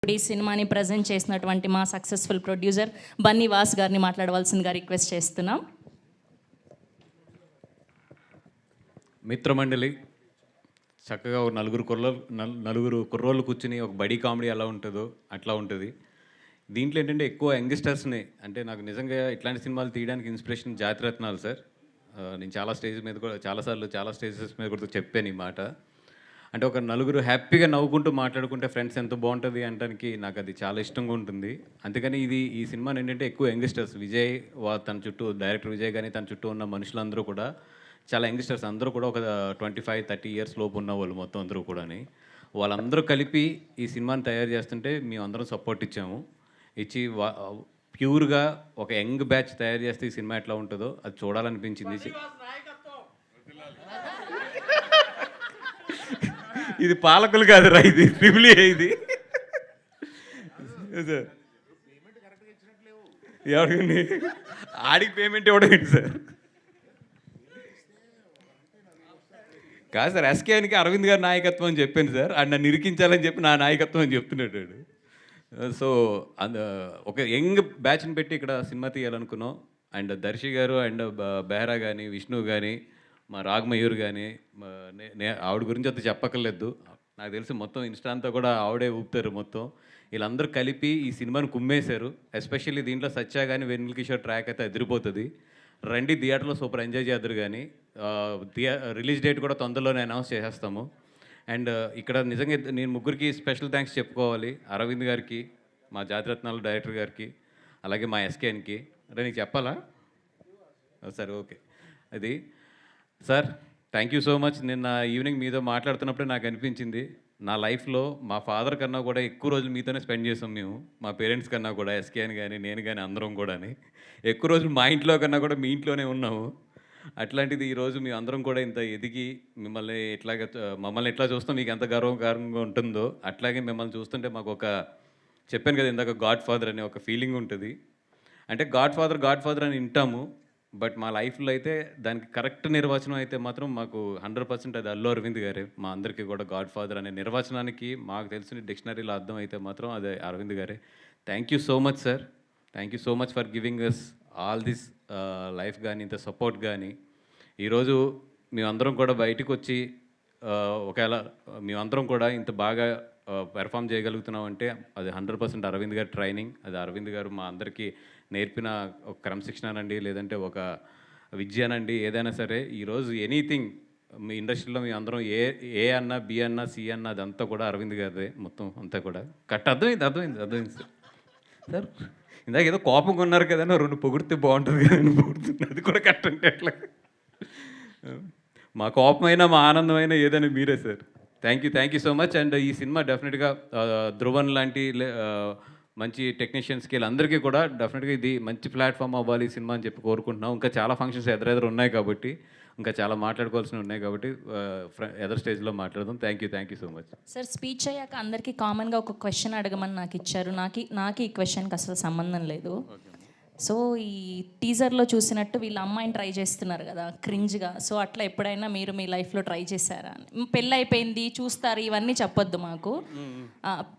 ఈ సినిమాని ప్రజెంట్ చేసినటువంటి మా సక్సెస్ఫుల్ ప్రొడ్యూసర్ బన్నీ వాస్ గారిని మాట్లాడవలసిందిగా రిక్వెస్ట్ చేస్తున్నాం. మిత్రమండలి చక్కగా ఒక నలుగురు కుర్రోళ్ళు కూర్చుని ఒక బడీ కామెడీ ఎలా ఉంటుందో అట్లా ఉంటుంది. దీంట్లో ఏంటంటే ఎక్కువ యంగ్స్టర్స్ని, అంటే నాకు నిజంగా ఇట్లాంటి సినిమాలు తీయడానికి ఇన్స్పిరేషన్ జాతిరత్నాలు సార్. నేను చాలా స్టేజ్ మీద కూడా చాలా స్టేజెస్ మీద కూడా చెప్పాను ఈ మాట. అంటే ఒక నలుగురు హ్యాపీగా నవ్వుకుంటూ మాట్లాడుకుంటే ఫ్రెండ్స్ ఎంత బాగుంటుంది అనడానికి నాకు అది చాలా ఇష్టంగా ఉంటుంది. అందుకని ఈ సినిమాని ఏంటంటే ఎక్కువ యంగ్స్టర్స్, విజయ్ తన చుట్టూ డైరెక్టర్ విజయ్ కానీ తన చుట్టూ ఉన్న మనుషులందరూ కూడా చాలా యంగ్స్టర్స్, అందరూ కూడా ఒక 25-30 ఇయర్స్ లోపు ఉన్న వాళ్ళు మొత్తం అందరూ కూడా. వాళ్ళందరూ కలిపి ఈ సినిమాని తయారు చేస్తుంటే మేము అందరం సపోర్ట్ ఇచ్చి ప్యూర్గా ఒక యంగ్ బ్యాచ్ తయారు చేస్తే ఈ సినిమా ఎట్లా ఉంటుందో అది చూడాలనిపించింది. ఇది పాలకులు కాదురా, ఇది ట్రిపుల్ ఏ. ఇది సార్ ఎవరికి ఆడికి పేమెంట్ ఇవ్వడం ఏంటి సార్? కాదు సార్, ఎస్కేఎన్కి అరవింద్ గారి నాయకత్వం అని చెప్పాను సార్. ఆయన నన్ను ఇరికించాలని చెప్పి నా నాయకత్వం అని చెప్తున్నాడు. సో ఒక యంగ్ బ్యాచ్ని పెట్టి ఇక్కడ సినిమా తీయాలనుకున్నాం. అండ్ దర్శి గారు అండ్ బెహ్రా కానీ, విష్ణు కానీ, మా రాగమయూర్ కానీ, ఆవిడ గురించి అంత చెప్పక్కర్లేదు. నాకు తెలిసి మొత్తం ఇన్స్టా అంతా కూడా ఆవిడే ఊపుతారు మొత్తం. వీళ్ళందరూ కలిపి ఈ సినిమాని కుమ్మేశారు. ఎస్పెషల్లీ దీంట్లో సత్య కానీ వెన్నెల కిషోర్ ట్రాక్ అయితే అదిరిపోతుంది. రండి థియేటర్లో సూపర్ ఎంజాయ్ చేద్దరు. కానీ రిలీజ్ డేట్ కూడా తొందరలోనే అనౌన్స్ చేసేస్తాము. అండ్ ఇక్కడ నిజంగా నేను ముగ్గురికి స్పెషల్ థ్యాంక్స్ చెప్పుకోవాలి. అరవింద్ గారికి, మా జాతిరత్నాలు డైరెక్టర్ గారికి, అలాగే మా ఎస్కేఎన్కి. అంటే నీకు చెప్పాలా? సరే, ఓకే. అది sir, thank you so much. నిన్న ఈవినింగ్ మీతో మాట్లాడుతున్నప్పుడే నాకు అనిపించింది, నా లైఫ్లో మా ఫాదర్ కన్నా కూడా ఎక్కువ రోజులు మీతోనే స్పెండ్ చేసాం మేము. మా పేరెంట్స్ కన్నా కూడా, ఎస్కేఎన్ కానీ నేను కానీ అందరం కూడా ఎక్కువ రోజులు మా ఇంట్లో కన్నా కూడా మీ ఇంట్లోనే ఉన్నాము. అట్లాంటిది ఈరోజు మేము అందరం కూడా ఇంత ఎదిగి మమ్మల్ని ఎట్లా చూస్తాం మీకు ఎంత గర్వంగా ఉంటుందో అట్లాగే మిమ్మల్ని చూస్తుంటే మాకు చెప్పాను కదా ఇందాక, గాడ్ ఫాదర్ అనే ఒక ఫీలింగ్ ఉంటుంది. అంటే గాడ్ ఫాదర్ అని వింటాము, బట్ మా లైఫ్లో అయితే దానికి కరెక్ట్ నిర్వచనం అయితే మాత్రం మాకు 100% అది అల్లు అరవింద్ గారే. మా అందరికీ కూడా గాడ్ ఫాదర్ అనే నిర్వచనానికి మాకు తెలిసిన డిక్షనరీలో అర్థం అయితే మాత్రం అదే అరవింద్ గారే. Thank you so much sir. Thank you so much for giving us all this life కానీ, ఇంత సపోర్ట్ కానీ. ఈరోజు మేమందరం కూడా బయటకు వచ్చి ఒకవేళ మేమందరం కూడా ఇంత బాగా పెర్ఫామ్ చేయగలుగుతున్నామంటే అది 100% అరవింద్ గారి ట్రైనింగ్. అది అరవింద్ గారు మా అందరికీ నేర్పిన ఒక క్రమశిక్షణనండి, లేదంటే ఒక విద్యనండి, ఏదైనా సరే. ఈరోజు ఎనీథింగ్ మీ ఇండస్ట్రీలో మీ అందరం ఏ అన్నా, బి అన్నా, సి అన్నా, అదంతా కూడా అరవింద్ గారిదే మొత్తం అంతా కూడా. అర్థమైంది సార్. ఇందాక ఏదో కోపంగా ఉన్నారు కదా, 2 పొగిడితే బాగుంటుంది కదా అని పొగుడుతుంది. అది కూడా కరెక్ట్ అంటే ఎట్లా? మా కోపమైనా మా ఆనందమైనా ఏదైనా మీరే sir. Thank you so much. And ఈ సినిమా డెఫినెట్గా ధ్రువన్ లాంటి మంచి టెక్నీషియన్స్కి వీళ్ళందరికీ కూడా డెఫినెట్గా ఇది మంచి ప్లాట్ఫామ్ అవ్వాలి ఈ సినిమా అని చెప్పి కోరుకుంటున్నాం. ఇంకా చాలా ఫంక్షన్స్ ఎదురెదురు ఉన్నాయి కాబట్టి, ఇంకా చాలా మాట్లాడుకోవాల్సినవి ఉన్నాయి కాబట్టి ఎదర్ స్టేజ్లో మాట్లాడదాం. Thank you so much sir. Speech అయ్యాక అందరికీ కామన్గా ఒక క్వశ్చన్ అడగమని నాకు ఇచ్చారు. నాకు ఈ క్వశ్చన్కి అసలు సంబంధం లేదు. సో ఈ టీజర్లో చూసినట్టు వీళ్ళ అమ్మాయిని ట్రై చేస్తున్నారు కదా క్రింజ్గా. సో అట్లా ఎప్పుడైనా మీరు మీ లైఫ్లో ట్రై చేశారా? పెళ్ళి అయిపోయింది చూస్తారు ఇవన్నీ చెప్పొద్దు మాకు.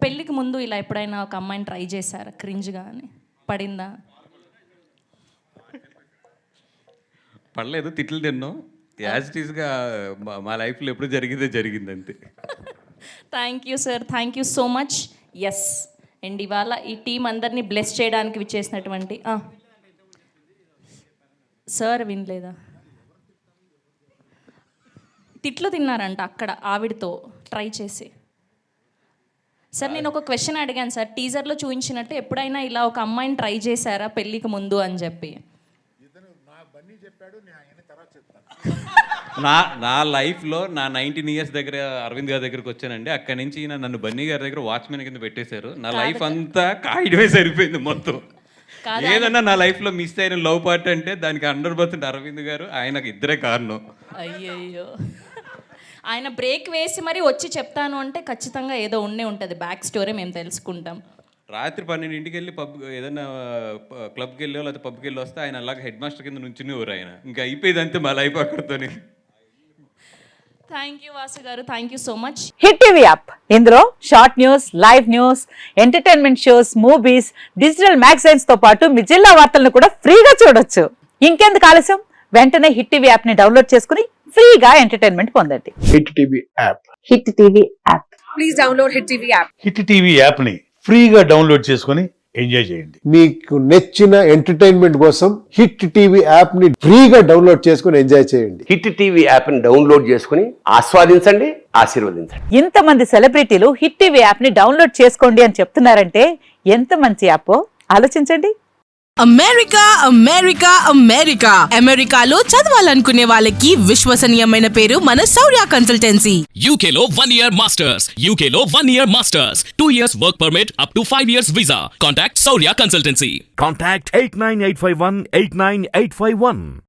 పెళ్ళికి ముందు ఇలా ఎప్పుడైనా ఒక అమ్మాయిని ట్రై చేశారా క్రింజ్గా అని? పడిందా? పడలేదు, తిట్లు తిన్నాం. యాజ్ ఇట్ ఈస్గా మా లైఫ్లో ఎప్పుడు జరిగింది అంతే. Thank you sir, thank you so much. Yes, and ఇవాళ ఈ టీం అందరినీ బ్లెస్ చేయడానికి విచ్చేసినటువంటి సార్ వినలేదా? తిట్లు తిన్నారంట అక్కడ ఆవిడతో ట్రై చేసి. సార్ నేను ఒక క్వశ్చన్ అడిగాను సార్, టీజర్లో చూపించినట్టు ఎప్పుడైనా ఇలా ఒక అమ్మాయిని ట్రై చేశారా పెళ్ళికి ముందు అని చెప్పి? నా లైఫ్లో నా 19 ఇయర్స్ దగ్గర అరవింద్ గారి దగ్గరికి వచ్చానండి. అక్కడి నుంచి నన్ను బన్నీ గారి దగ్గర వాచ్మెన్ కింద పెట్టేశారు. నా లైఫ్ అంతా కాయడమే సరిపోయింది మొత్తం. ఏదన్నా నా లైఫ్లో మిస్ అయిన లవ్ పార్ట్ అంటే దానికి 100% అరవింద్ గారు, ఆయనకు ఇద్దరే కారణం. అయ్యయ్యో, ఆయన బ్రేక్ వేసి మరి వచ్చి చెప్తాను అంటే ఖచ్చితంగా ఏదో ఉండే ఉంటుంది బ్యాక్ స్టోరీ, మేము తెలుసుకుంటాం. రాత్రి 12ంటికి వెళ్ళి ఏదైనా క్లబ్కి వెళ్ళో లేకపోతే పబ్కి వెళ్ళి వస్తే ఆయన అలాగే హెడ్ మాస్టర్ కింద నుంచునేవారు. ఆయన ఇంకా అయిపోయింది అంతే మా లైఫ్ అక్కడితోని. థ్యాంక్ యూ వాసు గారు, thank you so much. Hit TV app ఇందులో short news, live news, entertainment shows, movies, digital magazines తో పాటు మీ జిల్లా వార్తలను కూడా ఫ్రీగా చూడొచ్చు. ఇంకెందుకు ఆలస్యం, వెంటనే హిట్ టీవీ యాప్ ని డౌన్లోడ్ చేసుకుని ఫ్రీగా ఎంటర్టైన్మెంట్ పొందండి. Hit TV app. Hit TV app. Please download Hit TV app. Hit TV app ని ఫ్రీగా డౌన్లోడ్ చేసుకొని ఎంజాయ్ చేయండి. మీకు నచ్చిన ఎంటర్టైన్మెంట్ కోసం హిట్ టీవీ యాప్ ని ఫ్రీగా డౌన్లోడ్ చేసుకుని ఎంజాయ్ చేయండి. హిట్ టీవీ యాప్ని డౌన్లోడ్ చేసుకుని ఆస్వాదించండి, ఆశీర్వదించండి. ఇంతమంది సెలబ్రిటీలు హిట్ టీవీ యాప్ ని డౌన్లోడ్ చేసుకోండి అని చెప్తున్నారంటే ఎంత మంచి యాప్ ఆలోచించండి. అమెరికా అమెరికా అమెరికా అమెరికాలో చదవాలనుకునే వాళ్ళకి విశ్వసనీయమైన పేరు మన శౌర్య consultancy. UK Law 1 Year Masters. UK Law 1 Year Masters. 2 years work permit up to 5 years visa. Contact Saurya Consultancy. Contact 89851 89851.